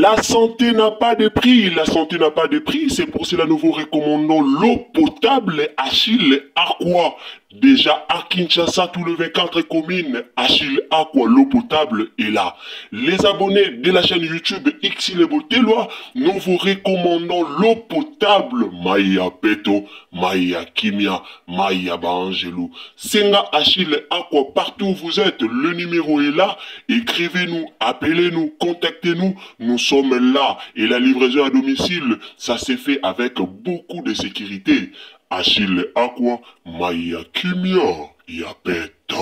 La santé n'a pas de prix, la santé n'a pas de prix, c'est pour cela nous vous recommandons l'eau potable Achille Aqua. Déjà à Kinshasa, tous les 24 communes, Achille Aqua, l'eau potable est là. Les abonnés de la chaîne YouTube Xile Botelwa, nous vous recommandons l'eau potable Maya Peto, Maya Kimia, Maya Bangelou. Senga Achille Aqua, partout où vous êtes, le numéro est là. Écrivez-nous, appelez-nous, contactez-nous. Nous sommes là. Et la livraison à domicile, ça s'est fait avec beaucoup de sécurité. Achille Aqua, Maya Kimia, Yapeto.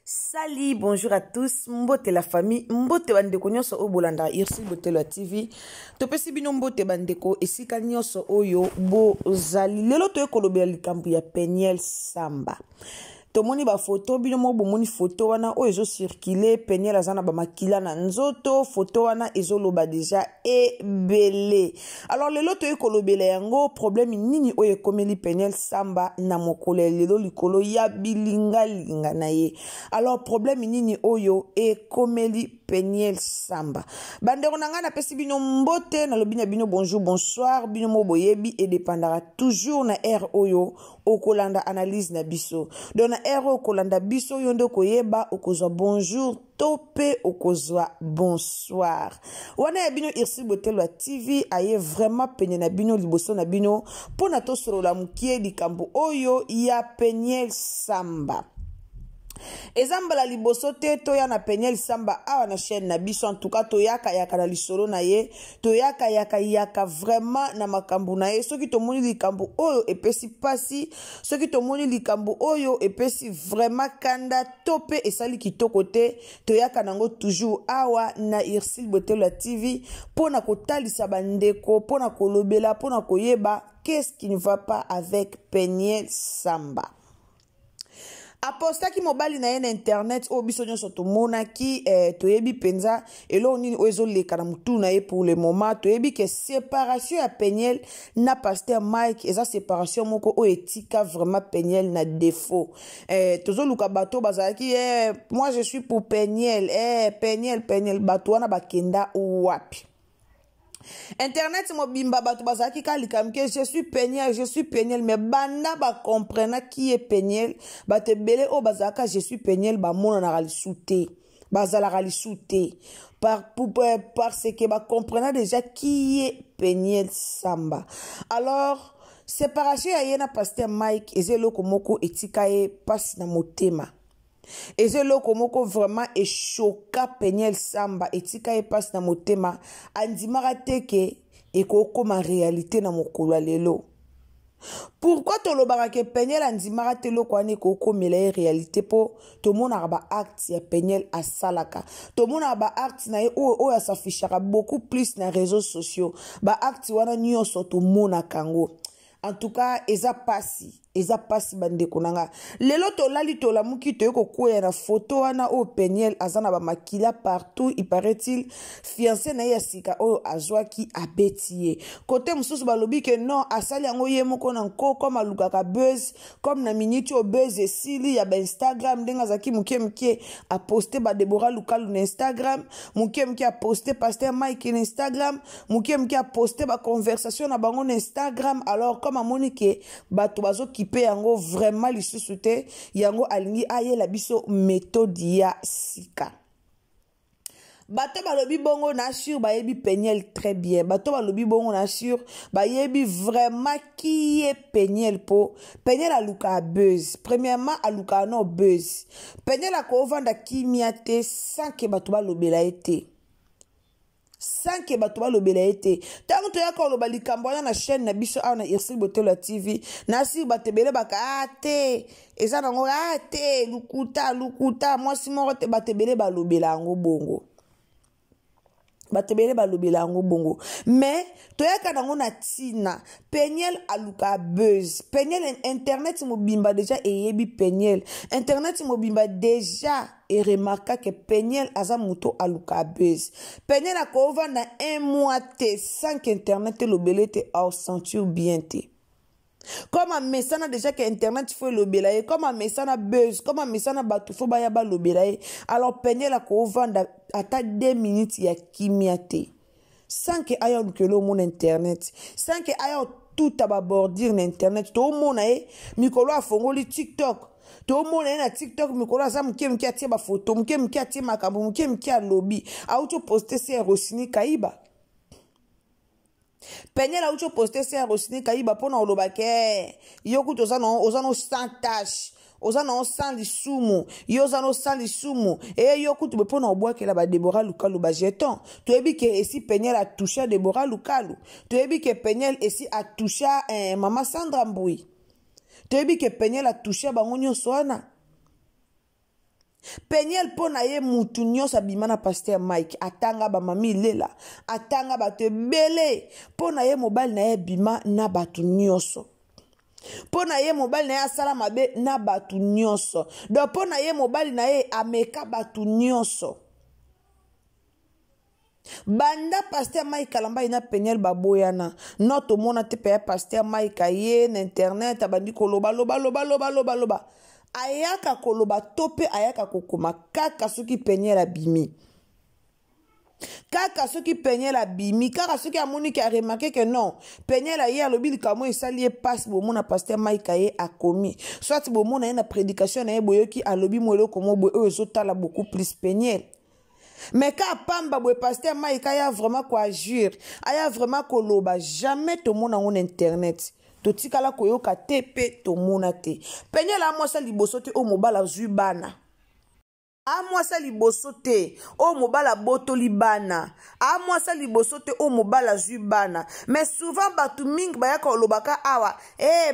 Salut, bonjour à tous, mbote la famille, mbote bandeko nyonso o bolanda Irsi Botelwa TV. Topesi bino mbote bandeko esika nyonso oyo bozali. Lelo toyekolobela likambo ya Peniel Samba. Tomoni ba photo bino mo bomoni photo wana o ezo circuler Peniel azana ba makila na nzoto photo wana ezo loba déjà ebele. Alors lelo to ekolobela yango problème nini o ekomeli Peniel Samba na mokolo lelo likolo ya bilinga linga na ye. Alors problème nini oyo ekomeli Peniel Samba. Bandeko nanga na pesi bino mbote na lobi na bino bonjour bonsoir bino mo boyebi et dépendra toujours na air oyo okolanda analyse na biso. Dona ero kolanda biso yondo koyeba okozwa bonjour tope okozwa bonsoir. Wana ya bino Irsi Botelwa TV aye vraiment penye na bino liboso na bino pona to solola mukie likambo oyo ya Peniel Samba. Ezambala liboso te toya na Peniel Samba awa na chaîne na biso en tout cas toyaka yaka na lisolo na ye toyaka yaka vraiment na makambu na ye soki tomoni likambu oyo epesi pasi soki tomoni likambu oyo epesi vraiment kanda tope esali kitoko te toyaka nango toujours awa na Irsi Botelwa TV pona kotalisa bandeko pona kolobela pona koyeba qu'est-ce qui ne va pas avec Peniel Samba. Apostaki mobali na ye internet o biso nyonso tomona ki toyebi penza elo nini oezo leka na mutu na ye pour le moment toyebi ke séparation ya Peniel na Pasteur Mike eza séparation moko o etika vraiment Peniel na défaut tozo luka bato bazaki moi je suis pour Peniel Peniel bato wana bakenda wapi. Internet mobimba bato bazaki kalikamke je suis Peniel mais banda ba comprena qui est Peniel bate bele o bazaka je suis Peniel ba mona na ralisouté bazala ralisouté parce que ba comprena déjà qui est Peniel Samba. Alors séparation ya yena Pasteur Mike ezelo komoko etika ye passe na motema. Et c'est là que vraiment est choqué Peniel Samba et tika e passe na motema andimara teke et comme réalité na mokolo lelo. Pourquoi to lobaka ke Peniel andimara telo kwani ko komela réalité po to mona ba acte ya Peniel asalaka to mona ba acte na o ya s'affichera beaucoup plus na réseaux sociaux ba acte wana nyonso to mona kango. En tout cas eza pasi bandeko nanga lelo to lali to la muki to yoko koya na photo wana o Peniel azana ba makila partout il paraît-il fiancé na ya sika o azwaki abetie côté mususu balobi ke non asali yango ye moko na nko comme alukaka buzz comme na minute o buzz esili ya ba Instagram ndenga zaki muke a poster ba Deborah Lukalu na Instagram muke a poster Pasteur Mike na Instagram muke a poster ba conversation na bango na Instagram. Alors comme a monike bato bazo kipe yango vraiment lisusu te yango alingi aye la biso méthode ya sika. Bato balobi bongo na sur bayebi Peniel très bien. Bato balobi bongo na sur bayebi vraiment qui est Peniel po. Peniel aluka buzz. Premièrement aluka no buzz. Peniel akovanda kimia te sans que bato balobela ete. Sans que bato balobela ete. Tango toyaka oloba likambo wana na chaîne na biso awa na Irsi Botelwa TV. Nasi batebele baka ate. Eza nango ate lukuta mwasi moko te batebele balobela yango bongo. Batebele balobela yango bongo. Mais toyaka nango na tina Peniel aluka buzz. Peniel internet mobimba déjà eyebi Peniel. Internet mobimba déjà et remarqua que Peniel aza muto aluka buzz. Peniel a kova na un mois te sans qu'internet lobele te au ceinture bien te. Comme un messana déjà que internet faut lobelaye, comme un messana buzz, comme un messana batu faut baya ba lobelaye. Alors Peniel a kova ata 2 minutes ya kimiate. sans que aya lukelo mon internet, sans que aya tout ababordir na internet. To mona e mikolo afongoli TikTok. To mona na TikTok mikolo za mke atie ba photo, mke atie makambo, mke alobi. Auto poster se Rosini Kaiba. Penyel auto poster se Rosini Kaiba pona oloba ke yoku ozano sans tâche. Ozano sans lisumu, yozano sans lisumu, et yoku tu pona obwake la ba Deborah Lukalu ba jeton. Tu ebi ke esi Penyel a touché Deborah Lukalu. Tu ebi ke Penyel esi a touché Mama Sandra Mboui. Tu ebi ke Penyel a touché bango nyonso wana. Penyel pona ye mutu nyonso abimana Pasteur Mike atanga ba mami lela, atanga ba te bele pona ye mobile na ye bima na batu nyonso. Pona ye mobile na ye asala mabe na batu nyonso. Donc pona ye mobile na ye ameka batu nyonso. Banda Pasteur Mike Kalamba ina Penyel baboyana. Noto mona te peye Pasteur Mike ye na internet abandi koloba loba. Ayaka koloba tope ayaka kokoma kaka soki Penyel abimi. Kaka soki Penyel abimi, kaka soki amoni ki a remarqué que non, Penyel aye alobi likamo esali passe bomona Pasteur Mike aye akomi. Soit bomona ye na prédication na ye boyoki alobi mwelo komo boye ezotala beaucoup plus Penyel. Mais ka pamba boye Pasteur Mike aya vraiment ko agir, aya vraiment koloba jamais to mona on internet. To tikala koyoka tepe to mona te. Penyel a mwasa liboso te o mobala zui bana. A mwasa liboso te o mobala boto libana. A mwasa liboso te o mobala zui bana. Mais souvent batu ming bayaka olobaka awa.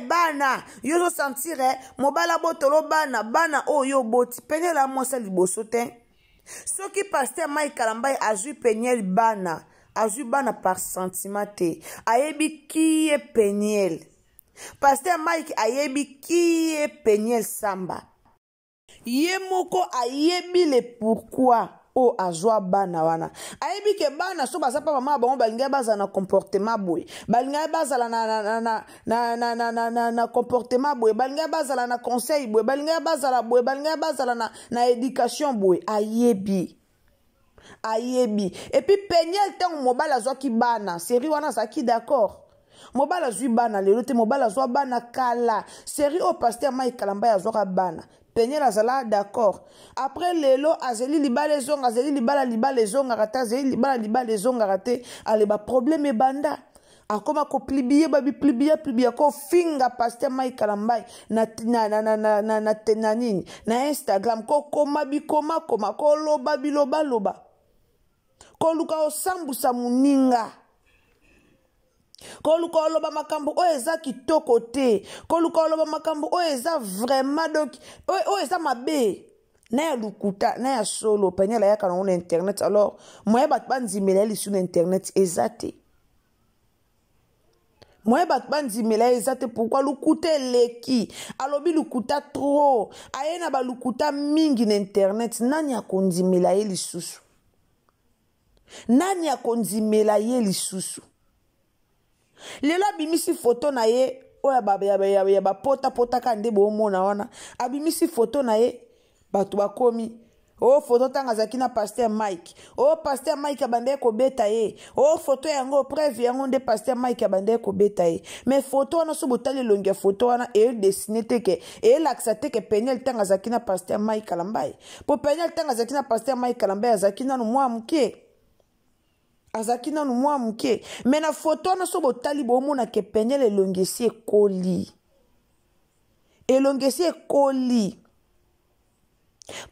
Bana, yo zo sentire mobala boto lo bana o yo boti. Penyel a mwasa liboso te. Soki Pasteur Mike Kalamba azui Penyel bana. Azui bana par sentiment te. Ayebi ki e Penyel. Pasteur Mike ayebi ki e Penyel Samba. Ye moko ayebi le pourquoi o azwa bana wana. Ayebi ke bana so baza pa mama bango balinga baza na comportement boy. Balinga baza na comportement boy. Balinga baza na conseil boy. Balinga baza boy. Balinga baza na éducation boy. Ayebi. Et puis Penyel tant mobala azwa ki bana. Série wana zaki d'accord. Mobala zui bana lelo te mobala zwa bana kala. Série au Pasteur Mike Kalamba azwa bana. Penyel azala d'accord. Après lelo azeli libale zonga azeli libale zonga rata azeli libale zonga rate aleba problème e banda. Akoma ko plibiye ko finga Pasteur Mike Kalamba na tenanini na Instagram ko koma ko loba. Ko luka osambusa muninga. Koluka oloba makambo o eza kitoko te. Koluka oloba makambo o eza vraiment donc o eza mabe. Na ya lukuta, na ya solo Penyel ayaka na internet. Alors moye bat banzimela lisu na internet ezate. Moye bat banzimela ezate pourquoi lukuta leki. Alobi lukuta trop. Ayena ba lukuta mingi na internet. Nani akondimela ye lisusu? Nani akondimela ye lisusu? Lelo abimisi photo na ye oya ba pota kande bo mona wana abimisi photo na ye batu bakomi o photo tanga zakina Pasteur Mike o Pasteur Mike abande ko beta ye o photo yango preuve yango nde Pasteur Mike abande ko beta ye mais photo wana so botali longia photo wana e dessiné te ke e laksa te ke Penyel tanga zakina Pasteur Mike Kalamba po Penyel tanga zakina Pasteur Mike Kalamba zakina no mwa muke azakina no mwa muke mais na photo na so botali bomona ke Penyel elongesi ekoli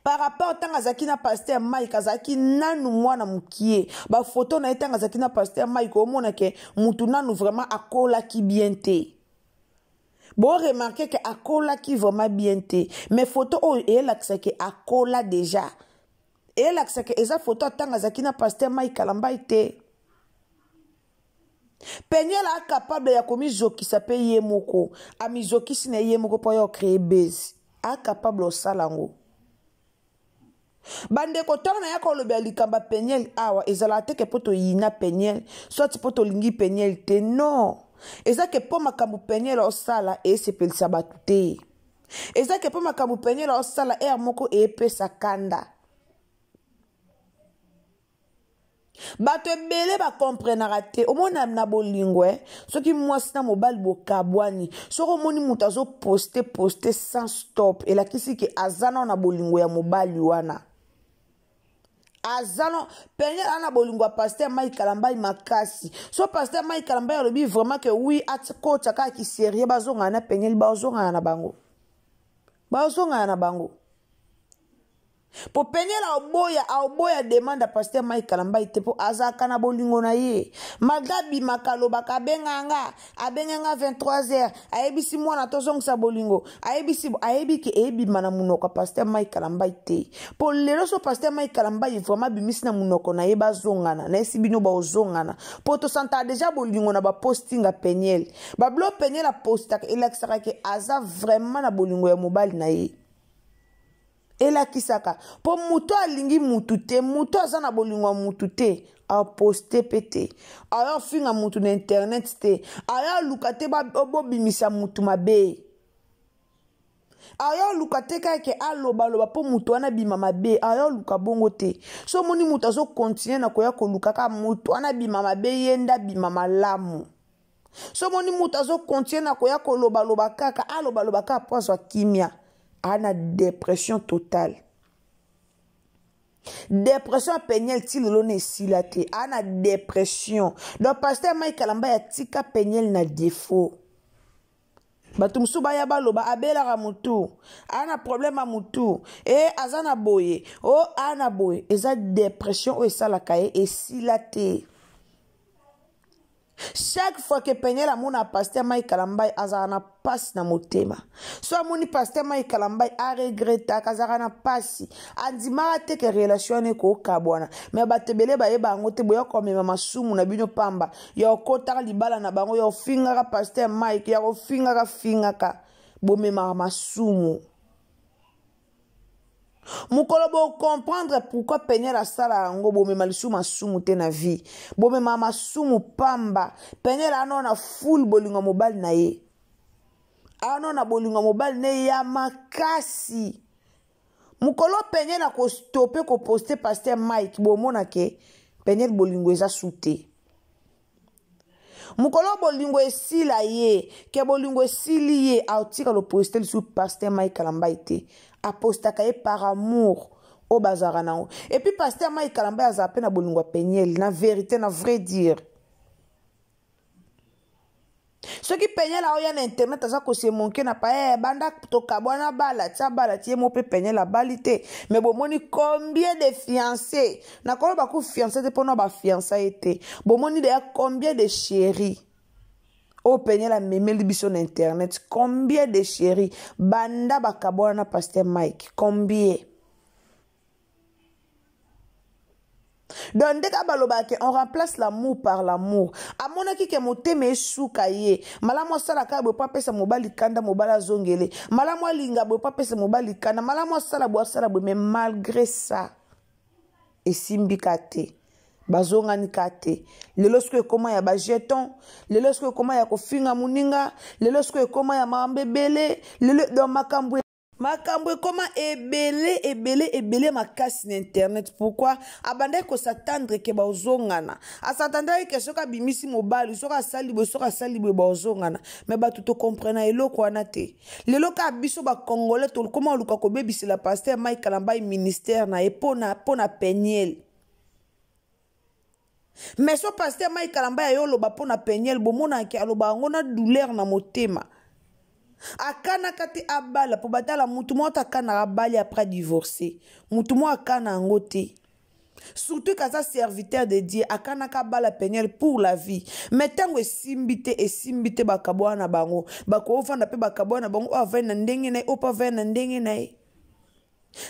par rapport tanga zakina Pasteur Mike azaki nanu mwana mukie ba photo na tanga zakina Pasteur Mike omona ke mutu nanu vraiment akola ki bien te. Bon remarquer que akola ki vraiment bien te mais photo o elaksa ke akola déjà. Et là, c'est que eza photo tanga zakina Pasteur Mike Kalamba ite. Penyel a capable ya komi zoki sape ye moko. Ami zoki sine ye moko po yo créer base. A capable o salango. Bande ko tana ya ko lobe likamba Penyel awa ezala te ke poto yina Penyel, soit poto lingi Penyel te non. Eza ke po makambu Penyel o sala e sepelisa batu te. Eza ke po makambu Penyel o sala e moko e pesa kanda. bato ebele bakomprenaka te omona na bolingo soki mwasi na mobali bokabwani soki omoni moto azoposte sans stop elakisi ke aza na bolingo ya mobali wana azano penye ana bolingo ya Pasteur Mike Kalambai makasi so Pasteur Mike Kalambai alobi vraiment que oui atko chaka ki sérieux bazonga na penye bazonga na bango po penye la oboya demande à Pasteur Mike Kalambai te po azaka na bolingo na ye magabi makalo bakabenganga abenganga 23h ayebisi mwana tozongisa bolingo ayebi ke ebi mana munoko Pasteur Mike Kalambai te po lelo so Pasteur Mike Kalambai vraiment bimisi na munoko na ye bazongana na esi bino bazongana po to santa déjà bolingo na ba postinga penyel ba blo penyel la postaka elakisaka ke aza vraiment na bolingo ya mobali na ye elakisaka po muto alingi mutu te muto aza na bolingo mutu te a poste pete aya finga mutu na internet te aya luka te bobimisa mutu mabe aya luka te kake aloba po mutu wana bima mabe aya luka bongo te so moni mutu azo continue na koya koluka ka mutu wana bima mabe yenda bima malamu so moni mutu azo continue na koya koloba kaka aloba kaka pozo kimia ana dépression totale. Dépression penyel ti lelo ne silate. Ana dépression. Donc Pasteur Mike Kalambai ya tika penyel na défaut. Batumsu baya baloba abela ka mutu. Ana problème a mutu. Azana boye. Ana boye. Eza dépression o esala kaye e silate. Chaque fois que penyel amona Pasteur Mike Kalambai azana passe na motema. So amoni Pasteur Mike Kalambai a regretta kazana pasi. Andimara te ke relation ne ko kabwana. Me batebele ba yeba ngote boya ko mema masumu na bino pamba. Ya okota libala na bango ya finga Pasteur Mike ya finga ka bomema masumu. Mukolo bo comprendre pourquoi peine la sala ngo bo mema lisu masumu te na vie bo mema masumu pamba peine la non na full bolingo mobile na ye ano na bolingo mobile ne ya makasi mukolo peine na ko stopper ko poster Pasteur Mike bo mona ke peine bolingo eza souté mukolo bolingo esila ye ke bolingo esili ye autika lo poster sur Pasteur Mike Kalambai te apostaka ye par amour au bazaranao et puis Pasteur Mike Kalambai azape na bolingo penyel na vérité na vrai dire ce qui penyel a oya na internet aza ko se monke na pa banda to kabwana bala tie mo pe penyel la balite mais bomoni combien de fiancés na ko ba ku fiancé te pona ba fiancé été bomoni de combien de chéris au penyel la memeli biso na internet combien de chéris banda bakabwana Pasteur Mike combien donc dès que on remplace l'amour par l'amour amona ki ke moteme suka ye malamu sala ka bo pa pesa mobali kanda mobala zongele malamu linga bo pa pesa mobali kanda malamu sala bo mais malgré ça esimbikate bazongani kate lelo sko ekoma ya ba jeton lelo sko ekoma ya kofinga muninga lelo sko ekoma ya mambebele lelo do makambo koma ebele makasi na internet pourquoi abandai ko s'attendre ke bazongana asatanda ke soka bimisi mobali soka sali bazongana mais ba tout comprendre eloko wana te lelo ka biso ba congolais to comment luka ko bebisela Pasteur Mike Kalambai ministère na epona penyel. Mais so Pasteur Mike Kalambai yo loba pona penyel bomona ke aloba ngona douleur na motema akana kati abala po batala mutu mo takana abali après divorcer mutu mo akana ngote surtout kaza serviteur de Dieu akana kabala penyel pour la vie mais tango esimbite bakabwana bango bako ofanda pe bakabwana bango avena ndenge na opa vena ndenge na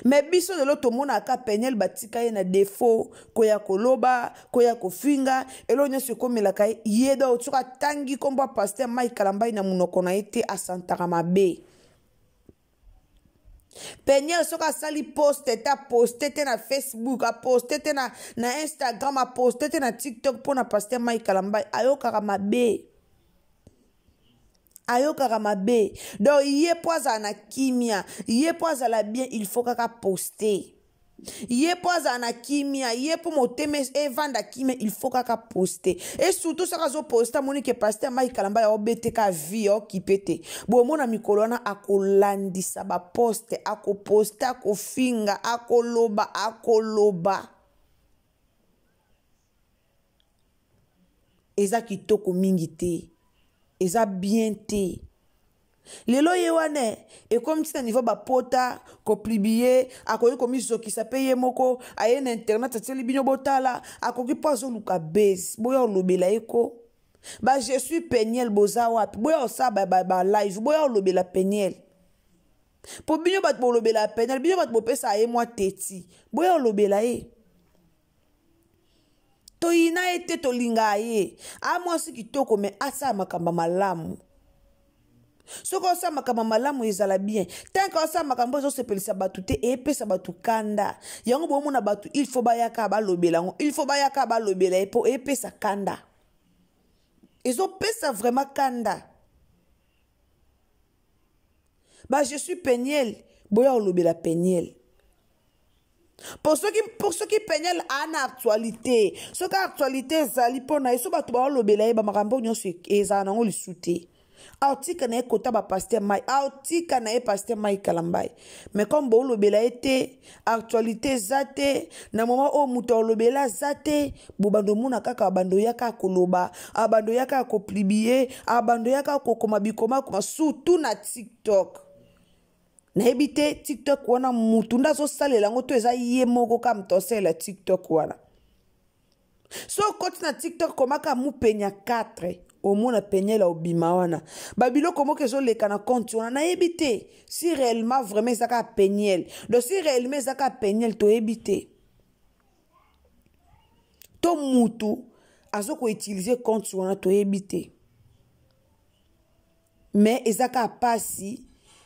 mais biso de l'autre mona aka penyel batika ye na défaut koya koloba koya kofinga elonya se komela kai yeda otsuka tangi komba Pasteur Mike Kalambai na munoko na ete asantaka mabe penyel soka sali poste te na Facebook a poste te na Instagram a poste te na TikTok pona Pasteur Mike Kalambai ayokaka mabe donc yé poza na kimia yé poza la bien il faut kaka poster Ye po azana kimia, ye po moteme evanda kimia, il faut kaka poster. Et surtout ça kazo poster moni ke pasteur Mike Kalamba ya obete ka vie o kipete. Bo mona mikolona akolandisa ba poste, ako poster, ako finga, ako loba. Eza kitoko mingi te. Eza bien te. Lelo yewane, et comme si na niveau ba pota, ko plibiye, akoki komi zokisa pe ye moko, aye na internet, ateli binyo botala, akoki pozo luka bez, boya olobela eko. Ba je suis Peniel boza wapi, boya osa ba live, boya olobela Peniel. Po binyo bat bo olobela Peniel, binyo bat bo pesa aye mwa teti, boya olobela e. To ina ete to linga ye, a mwa si kitoko me asa makamba malamu. Soko osa makamba malamu ezala bien. Tant que osa makambo zo sepelisa batu te epesa batu kanda. Yango bo mona batu il faut bayaka ba lobela ngo. Il faut bayaka ba lobela epo epesa kanda. Ezo pesa vraiment kanda. Bah je suis Peniel, boya lobela Peniel. Pour ceux qui Peniel en actualité, ceux qui actualité zali pona eso batu ba lobela e ba makambo nyonso ezana ngo lisute. Autika na ekota ba pasteur Mike, autika na e pasteur Mike Kalamba. Mais comme bo lobela ete actualité zate na moment o muto lobela zate bo bando muna kaka bando yaka koloba, abando yaka ko plibier, abando yaka ko koma bikoma kuma surtout na TikTok. Na ebite TikTok wana mutunda zo salela ngo to eza ye moko ka mtosela TikTok wana. So koti na TikTok komaka mu penya 4 omona Peniel obima wana. Babilo komo kezo leka na compte wana na ebite si réellement vraiment ezaka Peniel. Donc si réellement ezaka Peniel to ebite. To mutu azoko utiliser compte wana to ebite. Mais ezaka pasi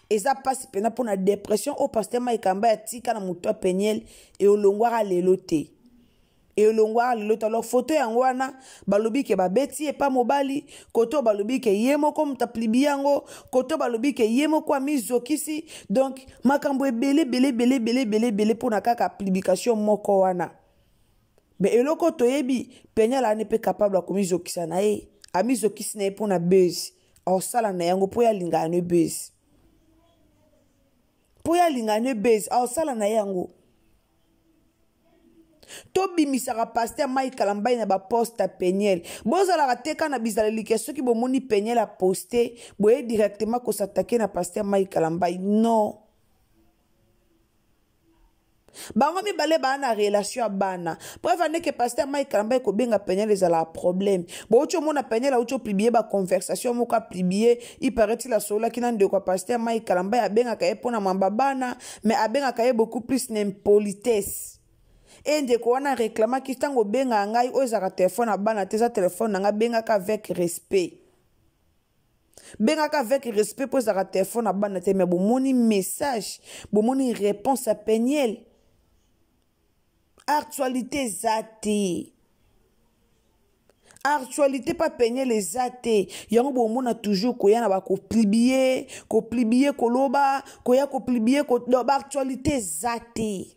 eza pasi pena pour na dépression au pasteur Mike Kalamba ya tika na mutu Peniel et olongwara lelo te. Et olongwara lelo te. Alors photo yango wana balobi ke babeti e pa mobali, koto balobi ke yemo ko mutaplibi yango, koto balobi ke yemo kwa mizokisi. Donc makambo ebele pour na kaka publication moko wana. Mais eloko toyebi Peniel ane pe capable ya komizokisa na ye. Amizokisi na ye pour na buzz. Osala na yango po ya linga ane buzz. Po ya lingane base au sala na yango to bimisaka pasteur Mike Kalamba na ba poste Peniel bozala rateka na bizala likeso ki bomoni Peniel a posté boye directement ko s'attaquer na pasteur Mike Kalamba non bango mi bale bana relation bana bref ane ke pasteur Mike Kalamba ko benga Peniel ezala problème bo ocho mona Peniel a ocho publier ba conversation moko publier il paraît-il la sola ki nande ko pasteur Mike Kalamba a benga ka epona mamba bana mais a benga ka beaucoup plus n'impolitesse et ndeko wana réclama ki tango benga ngai o ezaka téléphone bana teza téléphone nga benga ka avec respect. Benga ka avec respect pour ezaka téléphone bana te mais bomoni message bomoni réponse à Peniel. Actualité zate. Actualité pas Peniel les zate. Yango bomona toujours koya na ba ko plibier koloba, koya ko plibier ko actualité zate.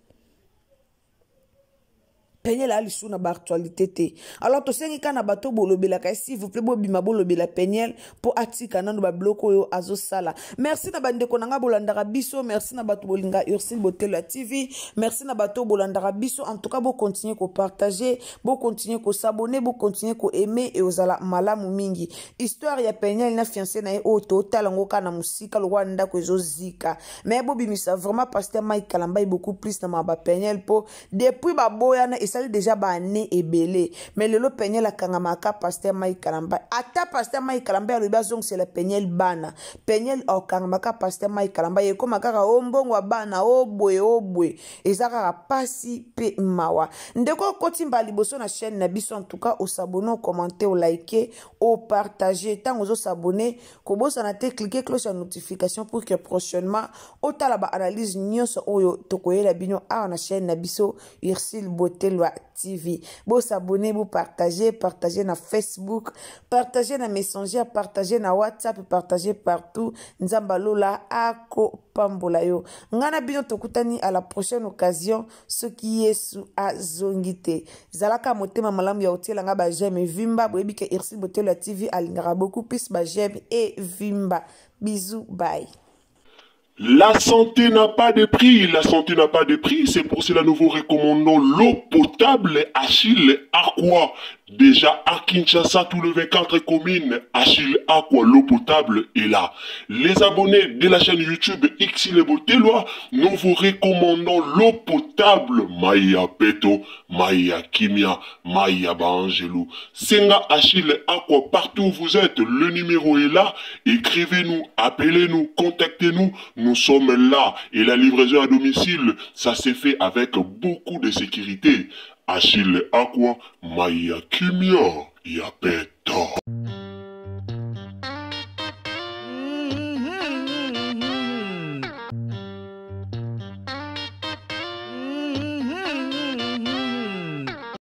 Peniel a lisu na ba actualité te. Alors to sengi kana bato bolobela ka s'il vous plaît bobima bolobela Peniel pour atika nando ba bloko yo azo sala. Merci na bandeko nanga bolandaka biso, merci na bato bolinga Ursule Botelo TV, merci na bato bolandaka biso. En tout cas, bo continuer ko partager, bo continuer ko s'abonner, bo continuer ko aimer et ozala malamu mingi. Histoire ya Peniel na fiancé na o total ngo kana musika lo wanda ko ezo zika. Mais bo bimisa vraiment pasteur Mike Kalamba beaucoup plus na ma ba Peniel po depuis ba boya na ça déjà bané et belé mais le Peniel la kangamaka pasteur Mike Kalamba ata pasteur Mike Kalamba le bazong c'est le Peniel bana Peniel au kangamaka pasteur Mike Kalamba ye koma kaka ombongo bana obwe ezaka pasi pe mawa ndeko kotimba liboso na chaîne na biso en tout cas au s'abonner, commenter, au liker, au partager tant aux s'abonner ko bosa na te cliquer cloche de notification pour que prochainement au tala ba analyse nyonso oyo tokoyela bino a na chaîne na biso Ursule Botelo Botelwa TV. Bo s'abonner, bo partager na Facebook, partager na Messenger, partager na WhatsApp, partager partout. Nzambalola ako pambola yo. Ngana bino tokutani à la prochaine occasion. Ce qui est sous azongite. Zalaka motema malamu ya otela nga ba j'aime vimba. Boyebi ke Irsil Botelwa TV alingara beaucoup plus ba j'aime et vimba. Bisous, bye. La santé n'a pas de prix, la santé n'a pas de prix, c'est pour cela nous vous recommandons l'eau potable Achille Aqua. Déjà à Kinshasa, tout le 24 communes, Achille Aqua, l'eau potable est là. Les abonnés de la chaîne YouTube Irsil Botelwa, nous vous recommandons l'eau potable Maya Peto, Maya Kimia, Maya Bangelou. Senga Achille Aqua, partout où vous êtes, le numéro est là. Écrivez-nous, appelez-nous, contactez-nous. Nous sommes là et la livraison à domicile, ça s'est fait avec beaucoup de sécurité. Achille Aqua, Maya Kimia, Yapeto.